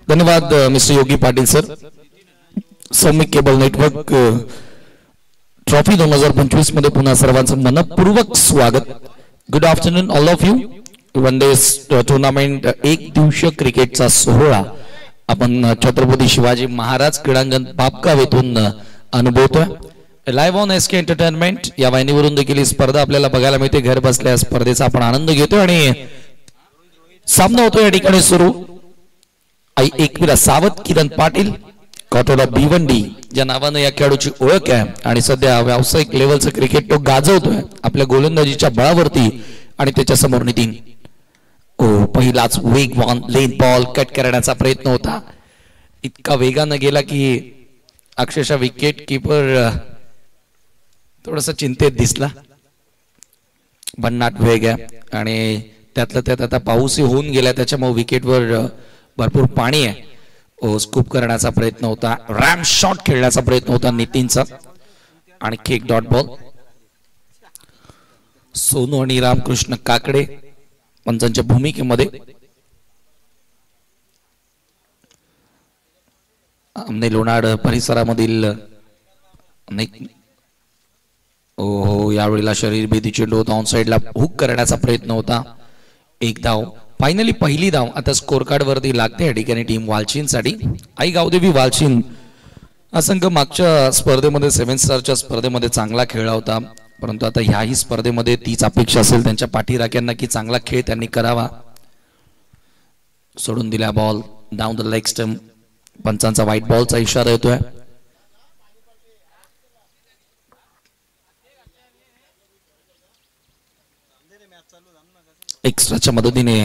धन्यवाद mister Yogi Patil sir. Soumik cable network trophy 2025 मध्ये पुन्हा सर्वांचं मनपूर्वक स्वागत. Good afternoon all of you. One day tournament एक दिवसीय क्रिकेटचा सोहळा आपण छत्रपती शिवाजी महाराज क्रीडांगण बापगाव येथून अनुभवतोय. लाईव्ह ऑन एसके एंटरटेनमेंट या वाहिनीवरून देखील स्पर्धा आपल्याला बघायला मिळते. घर बसल्या स्पर्धेचा आपण आनंद घेतोय आणि सामना होतो या ठिकाणी सुरू. एकविरा सावत, किरण पाटील, कॉटोला भिवंडी ज्या नावाने या खेळाडूची ओळख आहे आणि सध्या व्यावसायिक लेवलचं क्रिकेट तो गाजवतोय आपल्या गोलंदाजीच्या बळावरती. आणि त्याच्या समोर नितीन. पहिलाच वेगवान लेन बॉल कट करण्याचा प्रयत्न होता. इतका वेगानं गेला की अक्षरशः विकेट कीपर थोडासा चिंतेत दिसला. भन्नाट वेग आहे आणि त्यातलं त्यात आता पाऊसही होऊन गेला त्याच्यामुळे विकेटवर भरपूर पाणी आहे. स्कूप करण्याचा प्रयत्न होता. रॅम शॉट खेळण्याचा प्रयत्न होता नितीनचा आणि किक डॉट बॉल. सोनू आणि रामकृष्ण काकडे पंचांच्या भूमिकेमध्ये. आमने लोणाड परिसरामधील यावेळेला शरीर भेदी चेंडू होता. ऑन साइडला हुक करण्याचा प्रयत्न होता. एक धाव. फायनली पहिली धाव आता स्कोर कार्ड वरती लागते या ठिकाणी टीम वालचीनसाठी. आई गावदेवी वालचीन हा संघ मागच्या स्पर्धेमध्ये 7 स्टारच्या स्पर्धेमध्ये चांगला खेळला होता. परंतु आता ह्याही स्पर्धेमध्ये तीच अपेक्षा असेल त्यांच्या पाठीराख्यांना की चांगला खेळ त्यांनी करावा. सोडून दिला ball down the leg stump. पंचांचा व्हाईट बॉलचा इशारा येतोय. एक्स्ट्राच्या मदतीने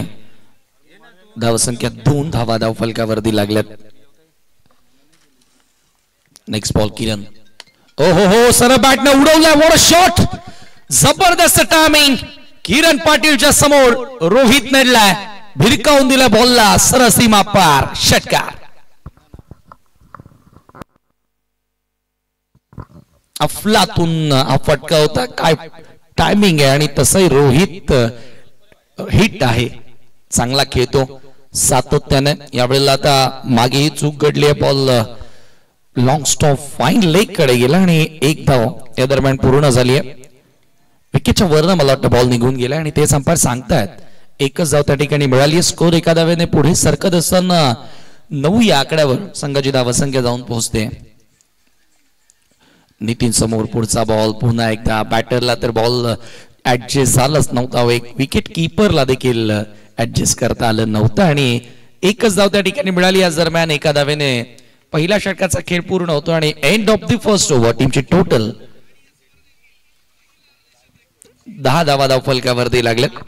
धावसंख्या 2 धावा धाव फलकावरती लागल्यात. Next ball Kiran. हो सरळ बॅटने उडवलाय. What a shot. जबरदस्त टायमिंग. किरण पाटीलच्या समोर रोहित नेडलाय. भिरकावून दिला बॉलला सरळ सीमा पार. षटकार. अफलातून हा फटका होता. काय टायमिंग आहे आणि तसंही रोहित हिट आहे. चांगला खेळतो सातत्याने. यावेळेला आता मागे ही चूक घडली आहे. Ball long stop fine leg कडे गेला आणि एक धाव या दरम्यान पूर्ण झाली आहे. विकेटच्या वरनं मला वाटतं बॉल निघून गेला आणि तेच अंपायर सांगतायत. एकच धाव त्या ठिकाणी मिळाली. स्कोर एका धावेने पुढे सरकत असताना 9 या आकड्यावर संघाची धावसंख्या जाऊन पोहोचते. नितीन समोर पुढचा बॉल. पुन्हा एकदा बॅटरला तर बॉल ऍडजस्ट झालंच नव्हता. एक विकेट किपरला देखील ऍडजस्ट करता आलं नव्हतं आणि एकच धाव त्या ठिकाणी मिळाली. या दरम्यान एका धावेने पहिल्या षटकाचा खेळ पूर्ण होतो आणि end of the first over टीमची टोटल 10 धावा धाव फलकावरती लागल्यात.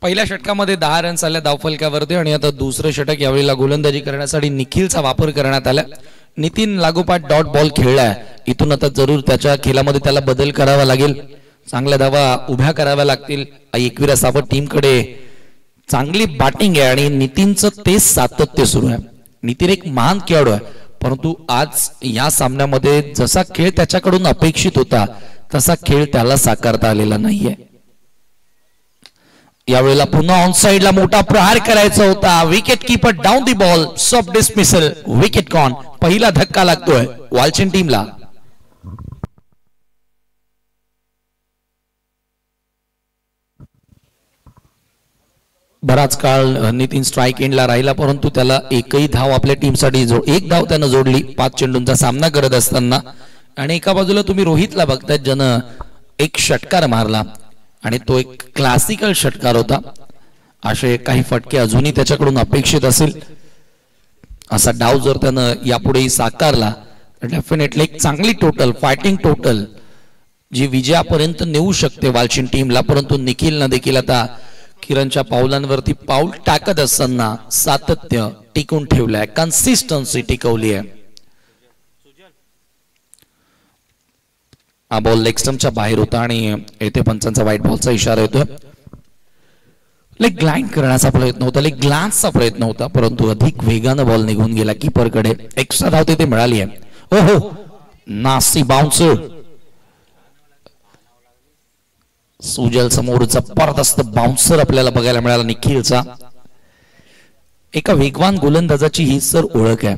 पहिल्या षटकामध्ये 10 रन्स आल्या धावफलकावरती आणि आता दुसरं षटक यावेळेला गोलंदाजी करण्यासाठी निखिलचा वापर करण्यात आला. नितीन लागोपाठ डॉट बॉल खेळलाय. इथून आता जरूर त्याच्या खेळामध्ये त्याला बदल करावा लागेल. चांगल्या धावा उभ्या कराव्या लागतील. एकविरा सावत टीमकडे चांगली बॅटिंग आहे आणि नितीनचं तेच सातत्य सुरू आहे. नितीन एक महान खेळाडू आहे परंतु आज या सामन्यामध्ये जसा खेळ त्याच्याकडून अपेक्षित होता तसा खेळ त्याला साकारता आलेला नाहीये. यावेळेला पुन्हा ऑन साइडला मोठा प्रहार करायचा होता. Wicket keeper down the ball. Soft dismissal. Wicket gone. पहिला धक्का लागतोय वालचीन टीमला. बराच काळ नितीन स्ट्राइक एंडला राहिला परंतु त्याला एकही धाव आपल्या टीमसाठी एक धाव त्यानं जोडली 5 चेंडूंचा सामना करत असताना. आणि एका बाजूला तुम्ही रोहितला बघताय ज्यानं एक षटकार मारला आणि तो एक क्लासिकल षटकार होता. असे काही फटके अजूनही त्याच्याकडून अपेक्षित असेल. असा डाव जर त्यानं यापुढेही साकारला तर डेफिनेटली एक चांगली टोटल फायटिंग टोटल जी विजयापर्यंत नेऊ शकते वालचीन टीमला. परंतु निखिलनं देखील आता किरणच्या पावलांवरती पाऊल टाकत असताना सातत्य टिकून ठेवलंय. कन्सिस्टन्सी टिकवली आहे. हा बॉल लेग स्टंपच्या बाहेर होता आणि येथे पंचांचा व्हाईट बॉलचा इशारा येतोय. लेग ग्लाइड करण्याचा प्रयत्न होता, लेग ग्लान्सचा प्रयत्न होता, परंतु अधिक वेगानं बॉल निघून गेला कीपरकडे. एक्स्ट्रा धाव तिथे मिळाली आहे. ओहो, नासी बाउन्सर. सुजल समोर जबरदस्त बाउन्सर आपल्याला बघायला मिळाला निखिलचा. एका वेगवान गोलंदाजाची ही सर ओळख आहे.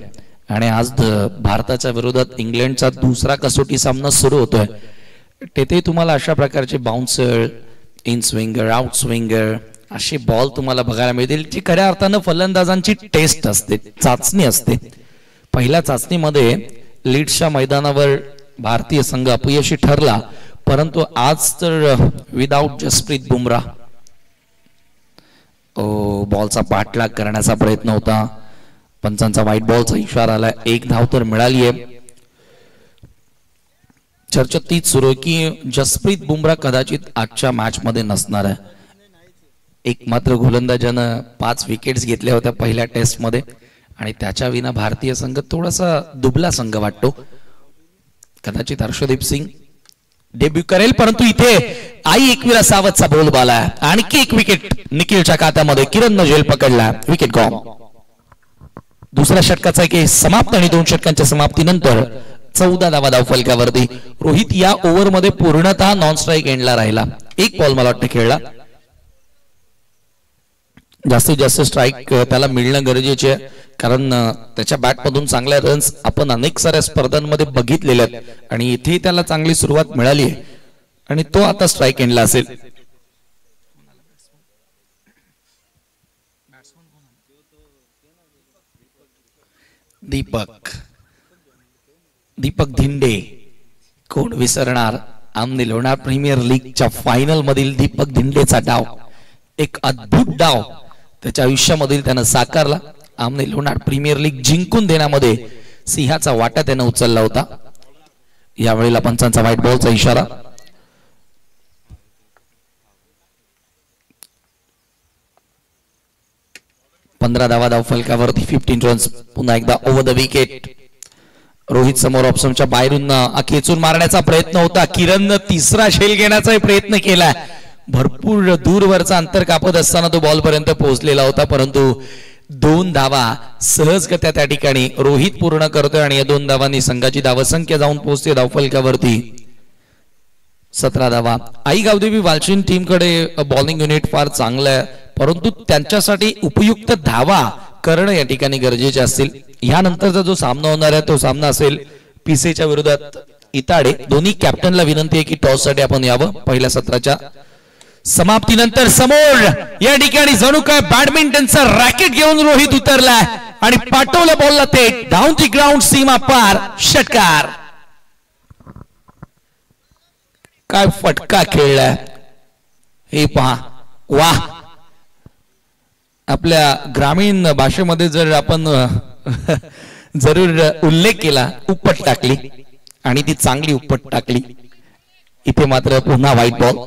आणि आज भारताच्या विरोधात इंग्लंडचा दुसरा कसोटी सामना सुरू होतोय. तेथे तुम्हाला अशा प्रकारचे बाउन्सर, इन स्विंगर, आउट स्विंगर असे बॉल तुम्हाला बघायला मिळतील, जी खऱ्या अर्थानं फलंदाजांची टेस्ट असते, चाचणी असते. पहिल्या चाचणीमध्ये लीड्सच्या मैदानावर भारतीय संघ अपयशी ठरला, परंतु आज तर विदाउट जसप्रीत बुमराह बॉलचा पाठलाग करण्याचा प्रयत्न होता. पंचांचा व्हाईट बॉलचा इशारा आला. एक धाव तर मिळाली आहे. चर्चा तीच सुरू आहे की जसप्रीत बुमराह कदाचित आजच्या मॅच मध्ये नसणार आहे. एक मात्र गोलंदाजानं 5 विकेट्स घेतल्या होत्या पहिल्या टेस्ट मध्ये आणि त्याच्या विना भारतीय संघ थोडासा दुबला संघ वाटतो. कदाचित हर्षदीप सिंग डेब्यू करेल, परंतु इथे आई एकविरा सावतचा बोलबाला आहे. आणखी एक विकेट निखिलच्या खात्यामध्ये. किरण झेल पकडला, विकेट गॉन. दुसऱ्या षटकाचा एक समाप्त आणि 2 षटकांच्या समाप्तीनंतर 14 धावा धावफलकावरती. रोहित या ओव्हर मध्ये पूर्णतः नॉन स्ट्राईक एंडला राहिला. एक बॉल मला वाटतं खेळला. जास्तीत जास्त स्ट्राईक त्याला मिळणं गरजेचे आहे, कारण त्याच्या बॅट मधून चांगल्या रन्स आपण अनेक साऱ्या स्पर्धांमध्ये बघितलेल्या आहेत आणि इथे त्याला चांगली सुरुवात मिळाली आहे आणि तो आता स्ट्राईक एंडला असेल. दीपक धिंडे कोण विसरणार. आमने लोणार प्रीमियर लीगच्या फायनल मधील दीपक धिंडेचा डाव, एक अद्भुत डाव त्याच्या आयुष्यामधील त्यानं साकारला. आमने लोणार प्रीमियर लीग जिंकून देण्यामध्ये सिंहाचा वाटा त्यानं उचलला होता. यावेळेला पंचांचा व्हाईट बॉलचा इशारा. पंधरा धावा धावफलकावरती 15 रन्स. पुन्हा एकदा ओव्हर द विकेट. रोहित समोर ऑप्शनच्या बाहेरून खेचून मारण्याचा प्रयत्न होता. किरण तिसरा शेल घेण्याचा प्रयत्न केला. भरपूर दूरवरचा अंतर कापत असताना तो बॉल पर्यंत पोहोचलेला होता, परंतु 2 धावा सहजगत्या त्या ठिकाणी रोहित पूर्ण करतोय आणि या 2 धावांनी संघाची धावसंख्या जाऊन पोहोचते धावफलकावरती 17 धावा. आई गावदेवी वालचिन टीमकडे बॉलिंग युनिट फार चांगलं आहे, परंतु त्यांच्यासाठी उपयुक्त धावा करणं या ठिकाणी गरजेचे असतील. यानंतरचा जो सामना होणार आहे तो सामना असेल पीसेच्या विरोधात इताडे. दोन्ही कॅप्टनला विनंती आहे की टॉस साठी आपण यावं. पहिल्या सत्राच्या समाप्तीनंतर समोर या ठिकाणी जणू काय बॅडमिंटनचा रॅकेट घेऊन रोहित उतरलाय आणि पाठवलं बॉलला ते डाऊन दी ग्राउंड, सीमा पार, षटकार. काय फटका खेळलाय हे पहा. वाह. आपल्या ग्रामीण भाषेमध्ये जर आपण जरूर उल्लेख केला, उपट टाकली आणि ती चांगली उपट टाकली. इथे मात्र पुन्हा व्हाईट बॉल.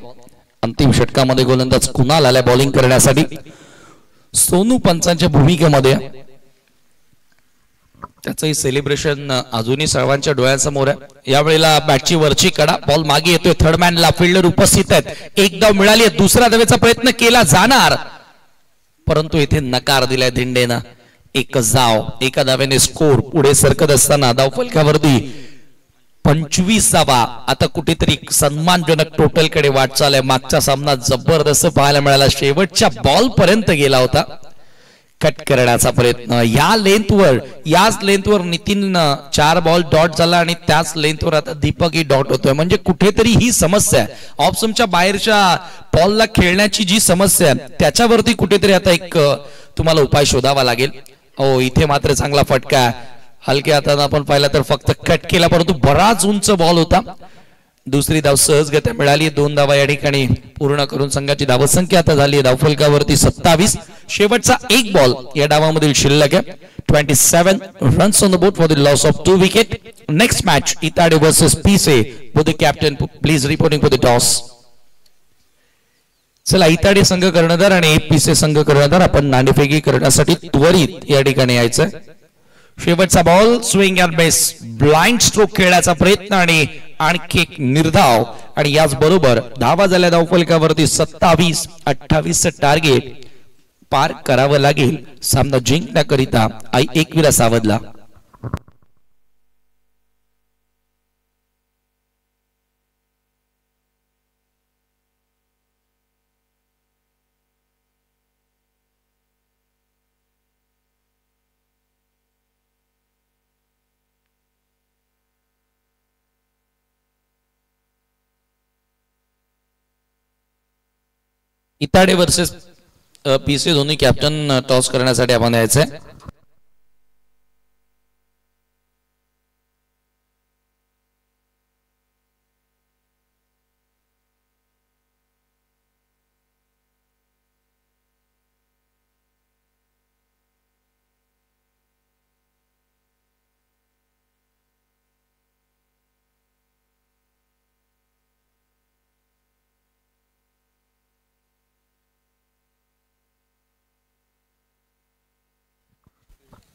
अंतिम षटकामध्ये गोलंदाज कुणाल आलाय बॉलिंग करण्यासाठी. सोनू पंचांच्या भूमिकेमध्ये त्याचंही सेलिब्रेशन अजूनही सर्वांच्या डोळ्यांसमोर आहे. यावेळेला बॅटची वरची कडा, बॉल मागे येतोय. थर्ड मॅनला फिल्डर उपस्थित आहेत. एक धाव मिळाली आहे. दुसरा धावेचा प्रयत्न केला जाणार, परंतु इथे नकार दिलाय धिंडेनं. एकच धाव, एका धावेने स्कोर पुढे सरकत असताना धावफलकावरती 25 धावा. आता कुठेतरी सन्मानजनक टोटल कडे वाटचाल आहे. मागचा सामना जबरदस्त पाहायला मिळाला. शेवटच्या बॉल पर्यंत गेला होता. कट करण्याचा प्रयत्न याच लेंथवर नितीन 4 बॉल डॉट झाला आणि त्याच लेंथवर आता दीपकही डॉट होतोय. म्हणजे कुठेतरी ही समस्या आहे. ऑप्शनच्या बाहेरच्या बॉलला खेळण्याची जी समस्या आहे त्याच्यावरती कुठेतरी आता एक तुम्हाला उपाय शोधावा लागेल. इथे मात्र चांगला फटका. हलक्या हाताने आपण पाहिला तर फक्त कट केला, परंतु बराच उंच बॉल होता. दुसरी धाव सहजगत्या मिळाली. 2 धावा या ठिकाणी पूर्ण करून संघाची धावसंख्या आता झाली आहे धावफलकावरती 27. शेवटचा एक बॉल या डावामधील शिल्लक आहे. 27 runs on the board for the loss of 2 wicket. Next match Itade versus Pise. With the captain please reporting for the toss. चला, इताडे संघ कर्णधार आणि पीसे संघ कर्णधार आपण नाणेफेकी करण्यासाठी त्वरित या ठिकाणी यायचं. शेवटचा ball swing and miss, blind stroke खेळण्याचा प्रयत्न आणि आणखी एक निर्धाव आणि याच बरोबर धावा झाल्या धावफलकावरती 27-28 टार्गेट. पार करावं लागेल सामना जिंकण्याकरिता आई एकविरा सावधला. इताडे वर्सेस पीसी दोन्ही कॅप्टन टॉस करण्यासाठी आपण यायचंय.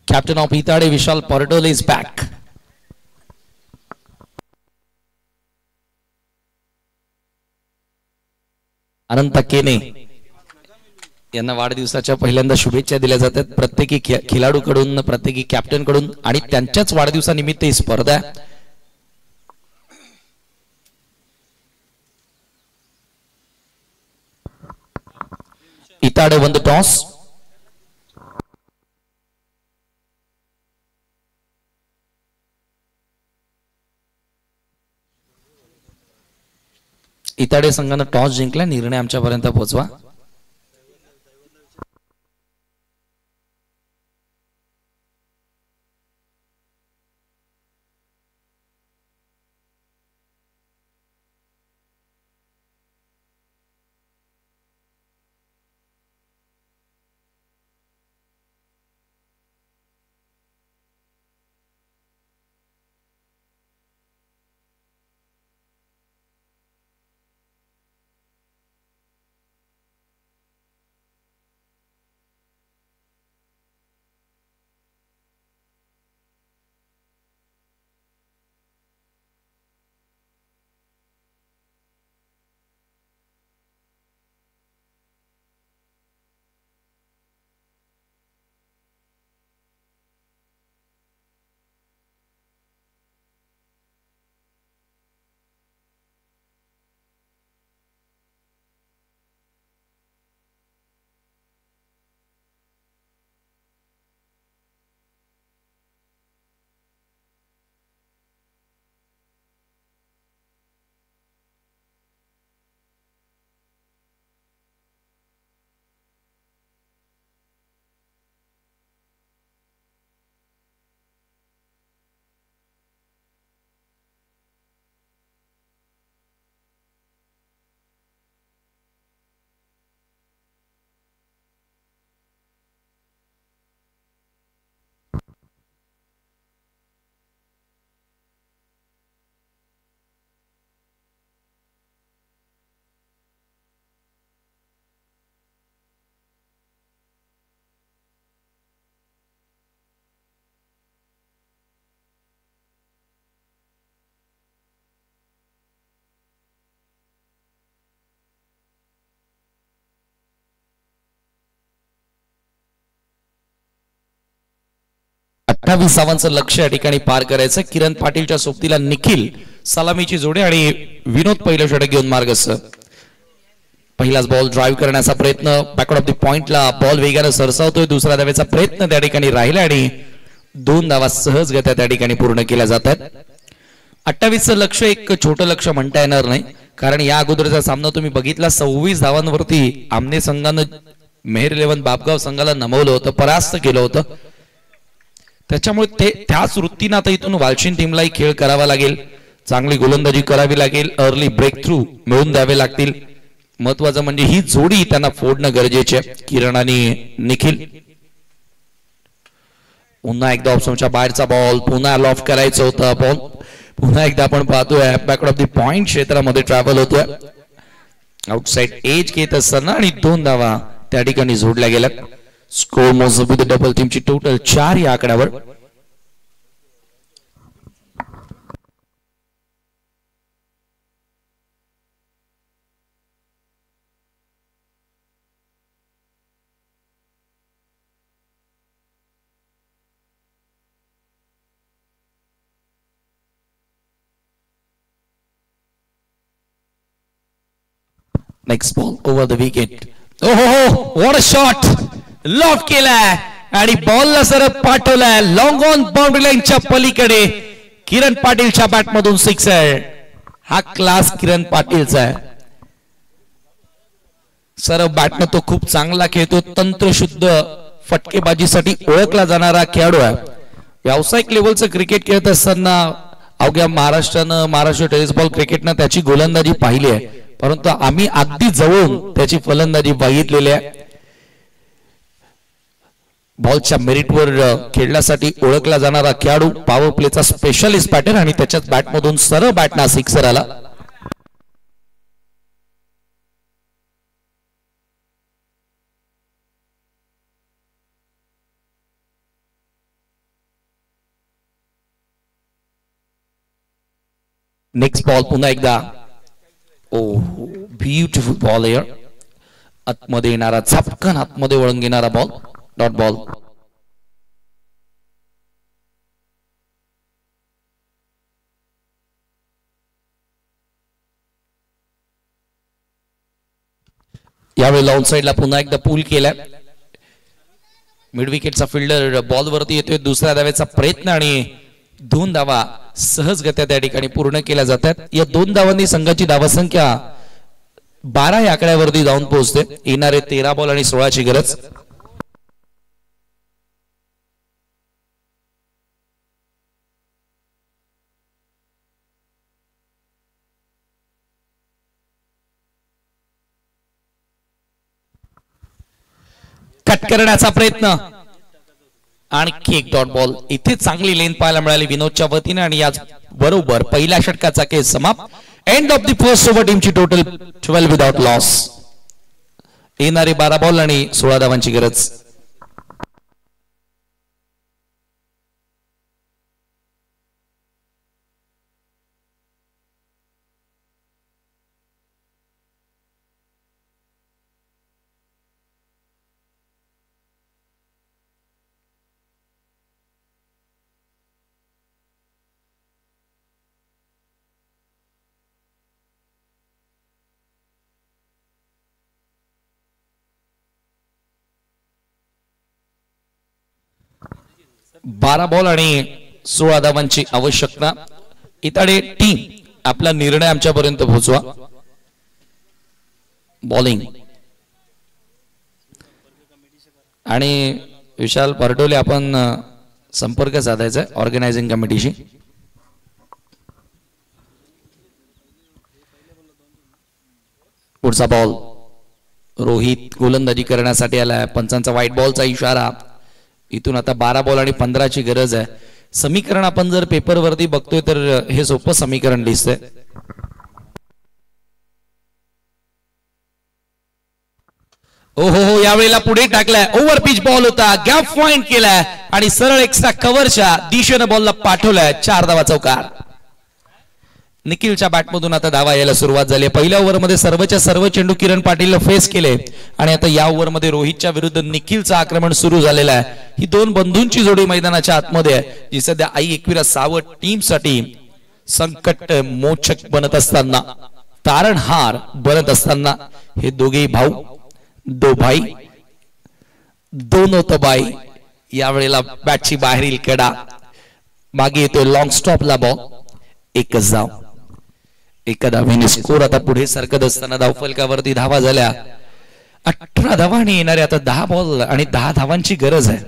Captain of Itade Vishal Pardole is back. अनंत केने यांना वाढदिवसाच्या पहिल्यांदा शुभेच्छा दिल्या जातात प्रत्येकी खेळाडूकडून, प्रत्येकी कॅप्टन कडून आणि त्यांच्याच वाढदिवसानिमित्त ही स्पर्धा. इताडे won the toss. इताडे संघाने टॉस जिंकला. निर्णय आमच्यापर्यंत पोहोचवा. धावांचं लक्ष्य या ठिकाणी पार करायचं. किरण पाटीलच्या सोबतीला निखिल सलामीची जोडी आणि विनोद पहिलं षटक घेऊन मार्गस्थ. पहिलाच बॉल ड्राईव्ह करण्याचा प्रयत्न बॅकवर्ड ऑफ द पॉइंटला बॉल वेगाने सरसावतोय. दुसऱ्या धावेचा प्रयत्न त्या ठिकाणी राहिला आणि 2 धावा सहजगत्या त्या ठिकाणी पूर्ण केल्या जातात. 28चं लक्ष्य एक छोटं लक्ष्य म्हणता येणार नाही, कारण या अगोदरचा सामना तुम्ही बघितला 26 धावांवरती आमने संघानं मेहर 11 बापगाव संघाला नमवलं होतं, परास्त केलं होतं. त्याच्यामुळे त्याच वृत्तीने आता इथून वालशीन टीमलाही खेळ करावा लागेल. चांगली गोलंदाजी करावी लागेल. अर्ली ब्रेक थ्रू मिळून द्यावे लागतील. महत्वाचं म्हणजे ही जोडी त्यांना फोडणं गरजेचे आहे, किरण आणि निखिल. पुन्हा एकदा ऑप्शनच्या बाहेरचा बॉल पुन्हा लॉफ करायचं होतं. बॉल पुन्हा एकदा आपण पाहतोय बॅकवर्ड ऑफ द पॉइंट क्षेत्रामध्ये ट्रॅव्हल होतोय. आउटसाइड एज घेत असताना आणि 2 धावा त्या ठिकाणी जोडल्या गेल्या. स्कोर मोजब विथ डबल टीमची टोटल 4 या आकड्यावर. Next ball over the wicket. ओहो व्हॉट अ शॉट. लॉफ केलाय आणि बॉलला सरळ पाठवलाय लॉंग ऑन बाउंड्री लाईनच्या पलीकडे. किरण पाटीलच्या बॅट मधून सिक्सर. हा क्लास किरण पाटीलचा आहे. सरळ बॅटनं तो खूप चांगला खेळतो. तंत्रशुद्ध फटकेबाजीसाठी ओळखला जाणारा खेळाडू आहे. व्यावसायिक लेवलचं क्रिकेट खेळत असताना अवघ्या महाराष्ट्र टेनिस बॉल क्रिकेटनं त्याची गोलंदाजी पाहिली आहे, परंतु आम्ही अगदी जवळून त्याची फलंदाजी बघितलेली आहे. बॉलच्या मेरिटवर खेळण्यासाठी ओळखला जाणारा खेळाडू, पॉवर प्लेचा स्पेशलिस्ट बॅटर आणि त्याच्याच बॅटमधून सरळ बॅटना सिक्सर आला. नेक्स्ट बॉल पुन्हा एकदा. ओ ब्युटिफुल बॉल हिअर. आतमध्ये येणारा झपकन आतमध्ये वळून घेणारा बॉल. Dot ball. यावेळी ऑन साइडला पुन्हा एकदा पूल केलाय. मिड विकेटचा फिल्डर बॉल वरती येतोय. दुसऱ्या धावेचा प्रयत्न आणि 2 धावा सहजगत्या त्या ठिकाणी पूर्ण केल्या जातात. या 2 धावांनी संघाची धावसंख्या 12 या आकड्यावरती जाऊन पोहोचते. येणारे 13 बॉल आणि 16ची गरज. कट करण्याचा प्रयत्न. आणखी एक डॉट बॉल. इथे चांगली लेन पाहायला मिळाली विनोदच्या वतीने आणि याच बरोबर पहिल्या षटकाचा केस समाप्त. End of the first over. टीमची टोटल 12 विदाउट लॉस. येणारे 12 बॉल आणि 16 धावांची गरज. बारा बॉल आणि 16 धावांची आवश्यकता. इताडे टीम आपला निर्णय आमच्यापर्यंत पोहोचवा. बॉलिंग आणि विशाल पारडोले आपण संपर्क साधायचा ऑर्गनायझिंग कमिटीशी. पुढचा बॉल. रोहित गोलंदाजी करण्यासाठी आलाय. पंचांचा व्हाईट बॉलचा इशारा. इथून आता 12 बॉल आणि 15ची गरज आहे. समीकरण आपण जर पेपर वरती बघतोय तर हे सोपं समीकरण दिसतंय. ओहो यावेळेला पुढे टाकलाय. ओव्हर पिच बॉल होता. गॅप पॉइंट केलाय आणि सरळ एक्स्ट्रा कव्हरच्या दिशेने बॉलला पाठवलाय. 4 धावा चौकार. निखिलच्या बॅटमधून आता धावा यायला सुरुवात झाली. पहिल्या ओव्हरमध्ये सर्वच्या सर्व चेंडू किरण पाटीलला फेस केले आणि आता या ओव्हरमध्ये रोहितच्या विरुद्ध निखिलचं आक्रमण सुरू झालेलं आहे. ही 2 बंधूंची जोडी मैदानाच्या आतमध्ये आहे, जी सध्या आई एकविरा सावट टीमसाठी संकट मोचक बनत असताना, तारणहार बनत असताना हे दोघेही भाऊ, दो भाई दोनों तबाई. यावेळेला बॅटची बाहेरील कडा. मागे येतोय लॉंग स्टॉपला बॉल. एकच धाव. एका धावेने स्कोर आता पुढे सरकत असताना धावफलकावरती धावा झाल्या 18 धावा आणि येणारे आता 10 बॉल आणि 10 धावांची गरज आहे.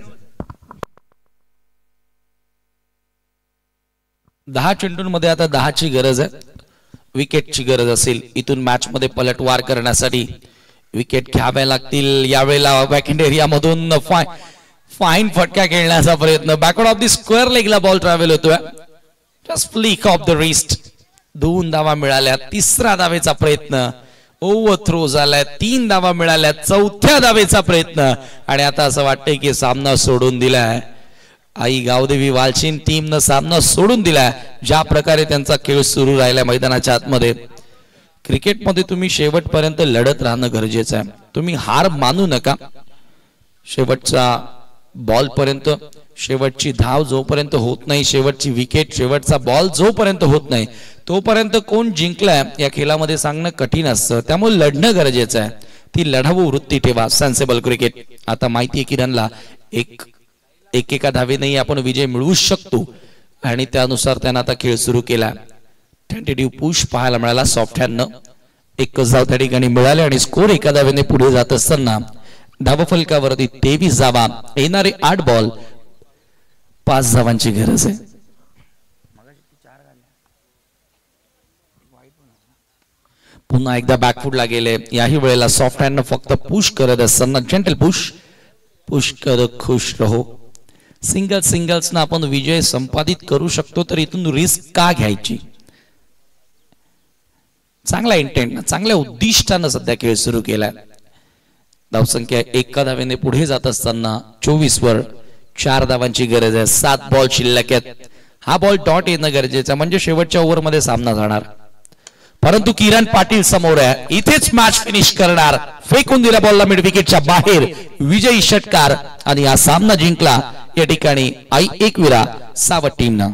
10 चेंडूंमध्ये आता 10ची गरज आहे. विकेटची गरज असेल. इथून मॅच मध्ये पलटवार करण्यासाठी विकेट घ्याव्या लागतील. यावेळेला बॅकहँड एरिया मधून फाईन फटका खेळण्याचा प्रयत्न. बॅकवर्ड ऑफ द स्क्वेअर लेगला बॉल ट्रॅव्हल होतोय. Just flick of the wrist. 2 धावा मिळाल्या. 3रा धावेचा प्रयत्न. ओव्हर थ्रो झालाय. 3 धावा मिळाल्या. 4थ्या धावेचा प्रयत्न आणि आता असं वाटतंय की सामना सोडून दिलाय. आई गावदेवी वालचीन टीमनं सामना सोडून दिलाय. ज्या प्रकारे त्यांचा खेळ सुरू राहिला मैदानाच्या आतमध्ये. क्रिकेटमध्ये तुम्ही शेवटपर्यंत लढत राहणं गरजेचं आहे. तुम्ही हार मानू नका. शेवटचा बॉल पर्यंत, शेवटची धाव जोपर्यंत होत नाही, शेवटची विकेट, शेवटचा बॉल जोपर्यंत होत नाही, तोपर्यंत कोण जिंकलाय या खेळामध्ये सांगणं कठीण असतं, त्यामुळे लढणं गरजेचं आहे. ती लढाऊ वृत्ती ठेवा. Sensible cricket. आता माहिती आहे किरणला एका धावेने आपण विजय मिळवू शकतो आणि त्यानुसार त्यानं आता खेळ सुरू केला. टेंटेटिव्ह पुश पाहायला मिळाला सॉफ्ट हँडनं. एकच धाव त्या ठिकाणी मिळाले आणि स्कोर एका धावेने पुढे जात असताना धावफलकावरती 23 धावा. येणारे 8 बॉल 5 धावांची गरज आहे. पुन्हा एकदा बॅकफुटला गेले. याही वेळेला सॉफ्ट हँडनं फक्त पुश करत असताना जेंटल पुश करत खुश रहो. सिंगल्सनं आपण विजय संपादित करू शकतो, तर इथून रिस्क का घ्यायची. चांगला इंटेंट, चांगल्या उद्दिष्टानं सध्या खेळ सुरू केलाय. धावसंख्या एका धावेने पुढे जात असताना 24 वर 4 धावांची गरज आहे. 7 बॉल शिल्लक आहेत. हा बॉल डॉट येणं गरजेचं म्हणजे शेवटच्या ओव्हरमध्ये सामना जाणार. परंतु किरण पाटील समोर आहे. इथेच मॅच फिनिश करणार. फेकून दिला बॉलला मिड विकेटच्या बाहेर. विजयी षटकार आणि हा सामना जिंकला या ठिकाणी आई एकविरा सावट टीमनं.